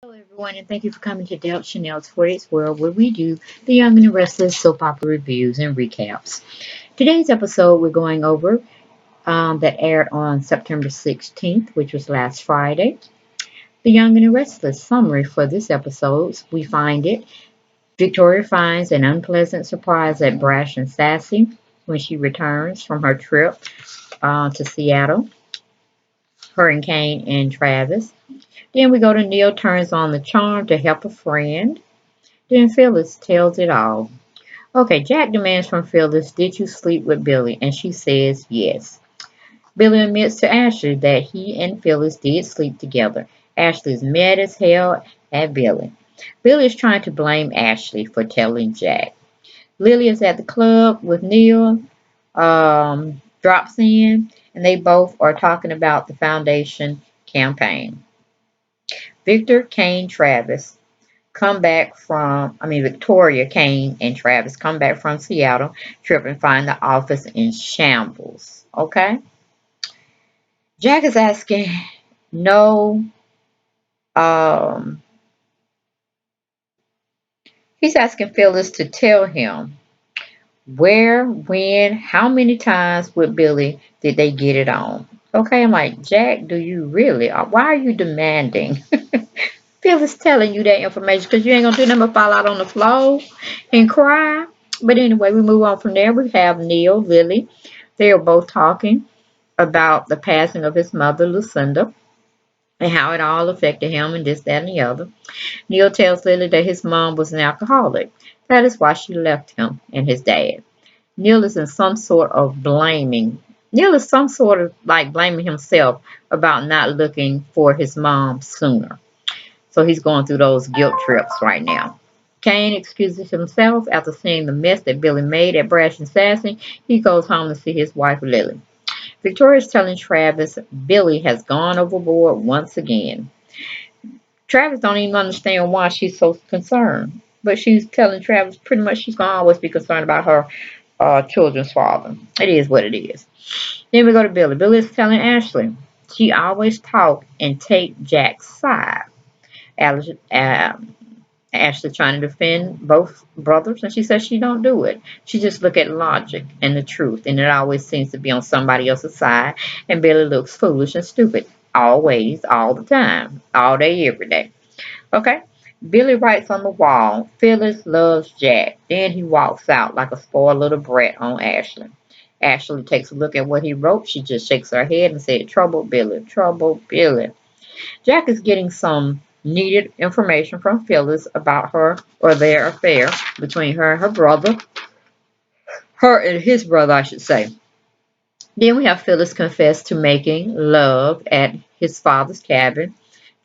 Hello, everyone, and thank you for coming to Del Chanel's 40th World, where we do the Young and the Restless soap opera reviews and recaps. Today's episode, we're going over that aired on September 16th, which was last Friday. The Young and the Restless summary for this episode, we find it. Victoria finds an unpleasant surprise at Brash and Sassy when she returns from her trip to Seattle. Her and Kane and Travis. Then we go to Neil turns on the charm to help a friend. Then Phyllis tells it all. Okay, Jack demands from Phyllis, did you sleep with Billy? And she says yes. Billy admits to Ashley that he and Phyllis did sleep together. Ashley is mad as hell at Billy. Billy is trying to blame Ashley for telling Jack. Lily is at the club with Neil, drops in, and they both are talking about the foundation campaign. Victor, Kane, Travis Victoria, Kane, and Travis come back from Seattle trip and find the office in shambles. Okay? Jack is asking no, um, he's asking Phyllis to tell him where, when, how many times with Billy did they get it on. Okay, I'm like, Jack, do you really? Why are you demanding? Phyllis telling you that information because you ain't gonna do nothing but fall out on the floor and cry. But anyway, we move on from there. We have Neil, Lily. They are both talking about the passing of his mother, Lucinda, and how it all affected him and this, that, and the other. Neil tells Lily that his mom was an alcoholic. That is why she left him and his dad. Neil is in some sort of blaming. Neil is some sort of like blaming himself about not looking for his mom sooner. So he's going through those guilt trips right now. Kane excuses himself after seeing the mess that Billy made at Brash and Sassy. He goes home to see his wife Lily. Victoria's telling Travis Billy has gone overboard once again. Travis don't even understand why she's so concerned. But she's telling Travis pretty much she's gonna always be concerned about her children's father. It is what it is. Then we go to Billy. Billy is telling Ashley she always talk and take Jack's side. Alice, Ashley trying to defend both brothers, and she says she don't do it. She just look at logic and the truth, and it always seems to be on somebody else's side. And Billy looks foolish and stupid always, all the time, all day, every day. Okay. Billy writes on the wall, Phyllis loves Jack. Then he walks out like a spoiled little brat on Ashley. Ashley takes a look at what he wrote. She just shakes her head and said, trouble, Billy, trouble, Billy. Jack is getting some needed information from Phyllis about her or their affair between her and her brother. Her and his brother, I should say. Then we have Phyllis confess to making love at his father's cabin.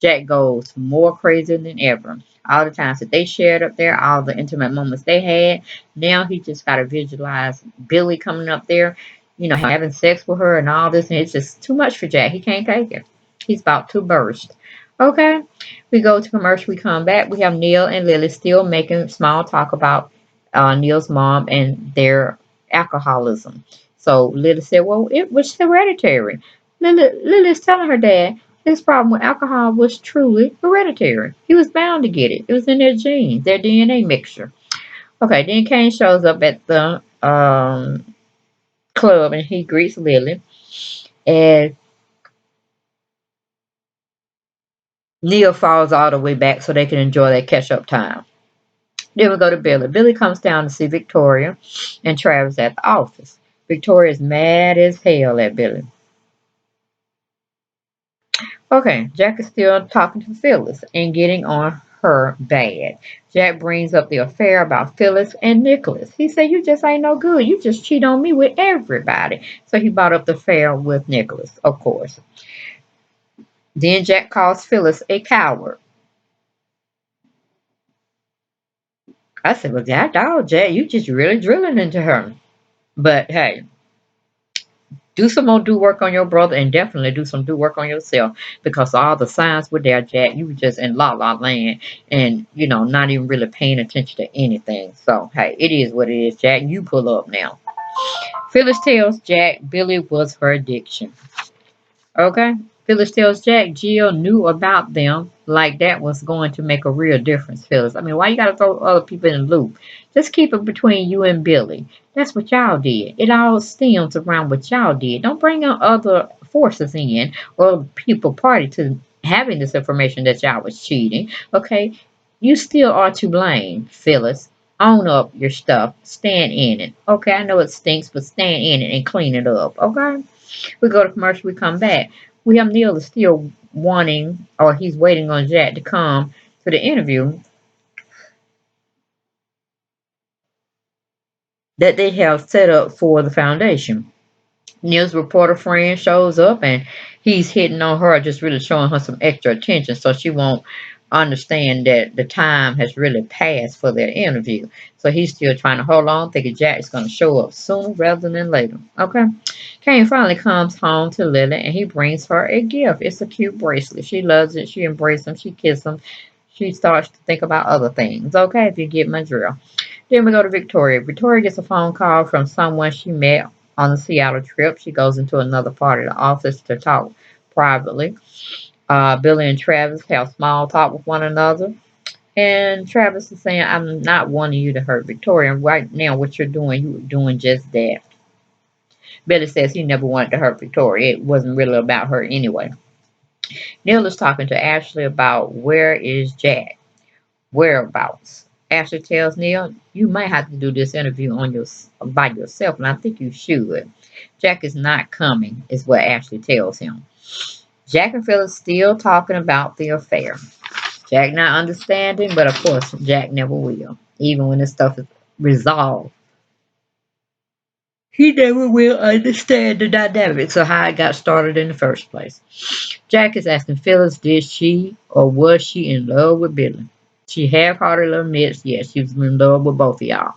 Jack goes more crazy than ever. All the times that they shared up there, all the intimate moments they had. Now he just got to visualize Billy coming up there, having sex with her and all this. And it's just too much for Jack. He can't take it. He's about to burst. Okay. We go to commercial. We come back. We have Neil and Lily still making small talk about Neil's mom and their alcoholism. So Lily said, well, it was hereditary. Lily's telling her dad his problem with alcohol was truly hereditary. He was bound to get it. It was in their genes, their DNA mixture. Okay, then Kane shows up at the club and he greets Lily. And Neil falls all the way back so they can enjoy their catch up time. Then we go to Billy. Billy comes down to see Victoria and Travis at the office. Victoria is mad as hell at Billy. Okay, Jack is still talking to Phyllis and getting on her bad. Jack brings up the affair about Phyllis and Nicholas. He said, you just ain't no good. You just cheat on me with everybody. So he brought up the affair with Nicholas, of course. Then Jack calls Phyllis a coward. I said, well, that dog, Jack, you just really drilling into her. But hey, do some more do work on your brother and definitely do some do work on yourself because all the signs were there, Jack. You were just in la la land and, not even really paying attention to anything. So, hey, it is what it is, Jack. You pull up now. Phyllis tells Jack Billy was her addiction. Okay? Phyllis tells Jack Jill knew about them like that was going to make a real difference, Phyllis. I mean, why you gotta throw other people in the loop? Just keep it between you and Billy. That's what y'all did. It all stems around what y'all did. Don't bring in other forces in or people party to having this information that y'all was cheating. Okay? You still are to blame, Phyllis. Own up your stuff. Stand in it. Okay, I know it stinks, but stand in it and clean it up. Okay? We go to commercial, we come back. We have Neil is still wanting, or he's waiting on Jack to come to the interview that they have set up for the foundation. Neil's reporter friend shows up and he's hitting on her, just really showing her some extra attention so she won't understand that the time has really passed for their interview. So he's still trying to hold on, thinking Jack's going to show up sooner rather than later. Okay. Kane finally comes home to Lily and he brings her a gift. It's a cute bracelet. She loves it. She embraces him. She kisses him. She starts to think about other things. Okay, if you get my drill. Then we go to Victoria. Victoria gets a phone call from someone she met on the Seattle trip. She goes into another part of the office to talk privately. Billy and Travis have small talk with one another. And Travis is saying, I'm not wanting you to hurt Victoria. And right now, what you're doing, you're doing just that. Billy says he never wanted to hurt Victoria. It wasn't really about her anyway. Neil is talking to Ashley about where is Jack, whereabouts. Ashley tells Neil, you might have to do this interview on your by yourself, and I think you should. Jack is not coming, is what Ashley tells him. Jack and Phyllis still talking about the affair. Jack not understanding, but of course Jack never will. Even when this stuff is resolved, he never will understand the dynamics of how it got started in the first place. Jack is asking Phyllis, did she or was she in love with Billy? She half-heartedly admits, yes, she was in love with both of y'all.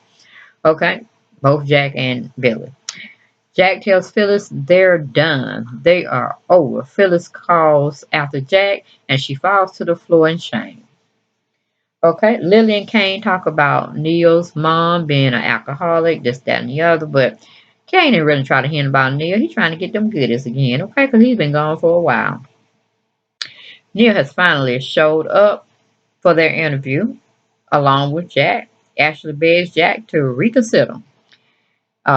Okay? Both Jack and Billy. Jack tells Phyllis they're done. They are over. Phyllis calls after Jack and she falls to the floor in shame. Okay, Lily and Kane talk about Neil's mom being an alcoholic, this, that, and the other, but Kane ain't really trying to hear about Neil. He's trying to get them goodies again, okay, because he's been gone for a while. Neil has finally showed up for their interview along with Jack. Ashley begs Jack to reconsider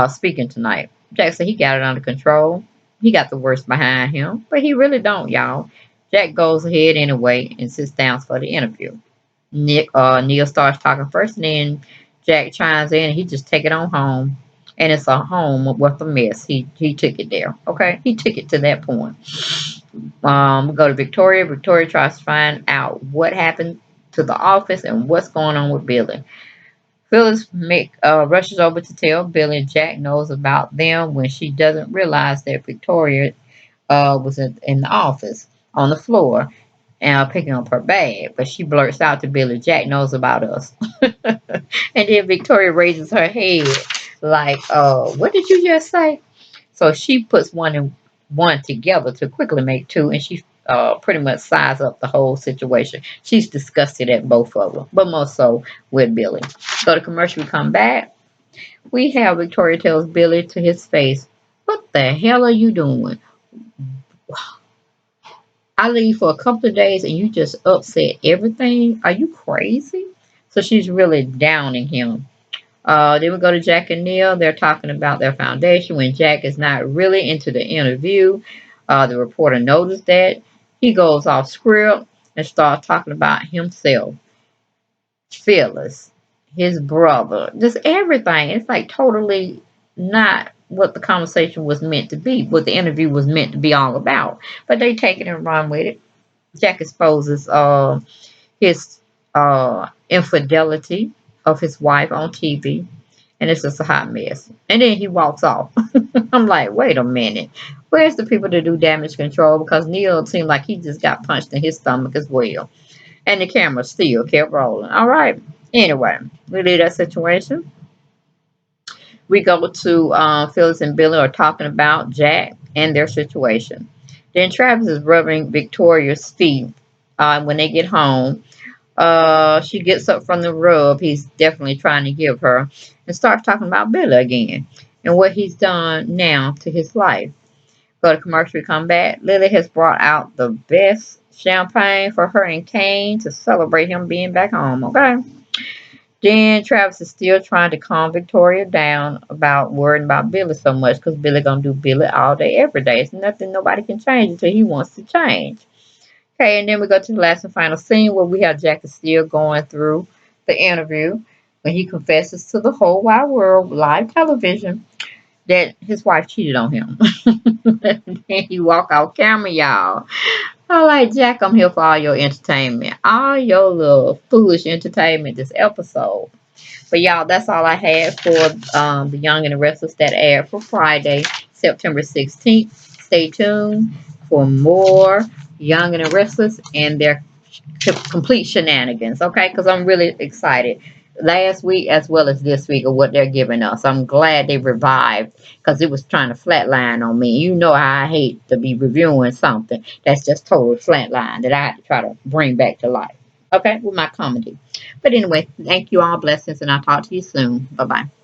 speaking tonight. Jack said he got it under control. He got the worst behind him, but he really don't, y'all. Jack goes ahead anyway and sits down for the interview. Neil starts talking first, and then Jack chimes in, and he just take it on home. And it's a home with a mess. He took it there. Okay, he took it to that point. We go to Victoria. Victoria tries to find out what happened to the office and what's going on with Billy. Phyllis rushes over to tell Billy Jack knows about them when she doesn't realize that Victoria was in the office on the floor and picking up her bag. But she blurts out to Billy, Jack knows about us. And then Victoria raises her head like, what did you just say? So she puts one and one together to quickly make two, and she pretty much size up the whole situation. She's disgusted at both of them, but more so with Billy. So the commercial, we come back. We have Victoria tells Billy to his face, what the hell are you doing? I leave for a couple of days and you just upset everything. Are you crazy? So she's really downing him. Then we go to Jack and Neil. They're talking about their foundation when Jack is not really into the interview. The reporter noticed that. He goes off script and starts talking about himself, Phyllis, his brother, just everything. It's like totally not what the conversation was meant to be, what the interview was meant to be all about. But they take it and run with it. Jack exposes his infidelity of his wife on TV, and it's just a hot mess. And then he walks off. I'm like, wait a minute. Where's the people to do damage control? Because Neil seemed like he just got punched in his stomach as well. And the camera still kept rolling. All right. Anyway, we leave that situation. We go to Phyllis and Billy are talking about Jack and their situation. Then Travis is rubbing Victoria's feet when they get home. She gets up from the rub he's definitely trying to give her and starts talking about Billy again and what he's done now to his life. Go to commercial, come back. Lily has brought out the best champagne for her and Kane to celebrate him being back home. Okay. Then Travis is still trying to calm Victoria down about worrying about Billy so much because Billy gonna do Billy all day, every day. It's nothing nobody can change until he wants to change. Okay, and then we go to the last and final scene where we have Jack is still going through the interview when he confesses to the whole wide world, live television, that his wife cheated on him. Then he walk off camera, y'all. I like Jack, I'm here for all your entertainment, all your little foolish entertainment this episode. But y'all, that's all I had for the Young and the Restless that aired for Friday, September 16th. Stay tuned for more Young and the Restless and their complete shenanigans, okay? Because I'm really excited. Last week as well as this week of what they're giving us. I'm glad they revived because it was trying to flatline on me. You know how I hate to be reviewing something that's just total flatline that I have to try to bring back to life. Okay, with my comedy. But anyway, thank you all, blessings, and I'll talk to you soon. Bye bye.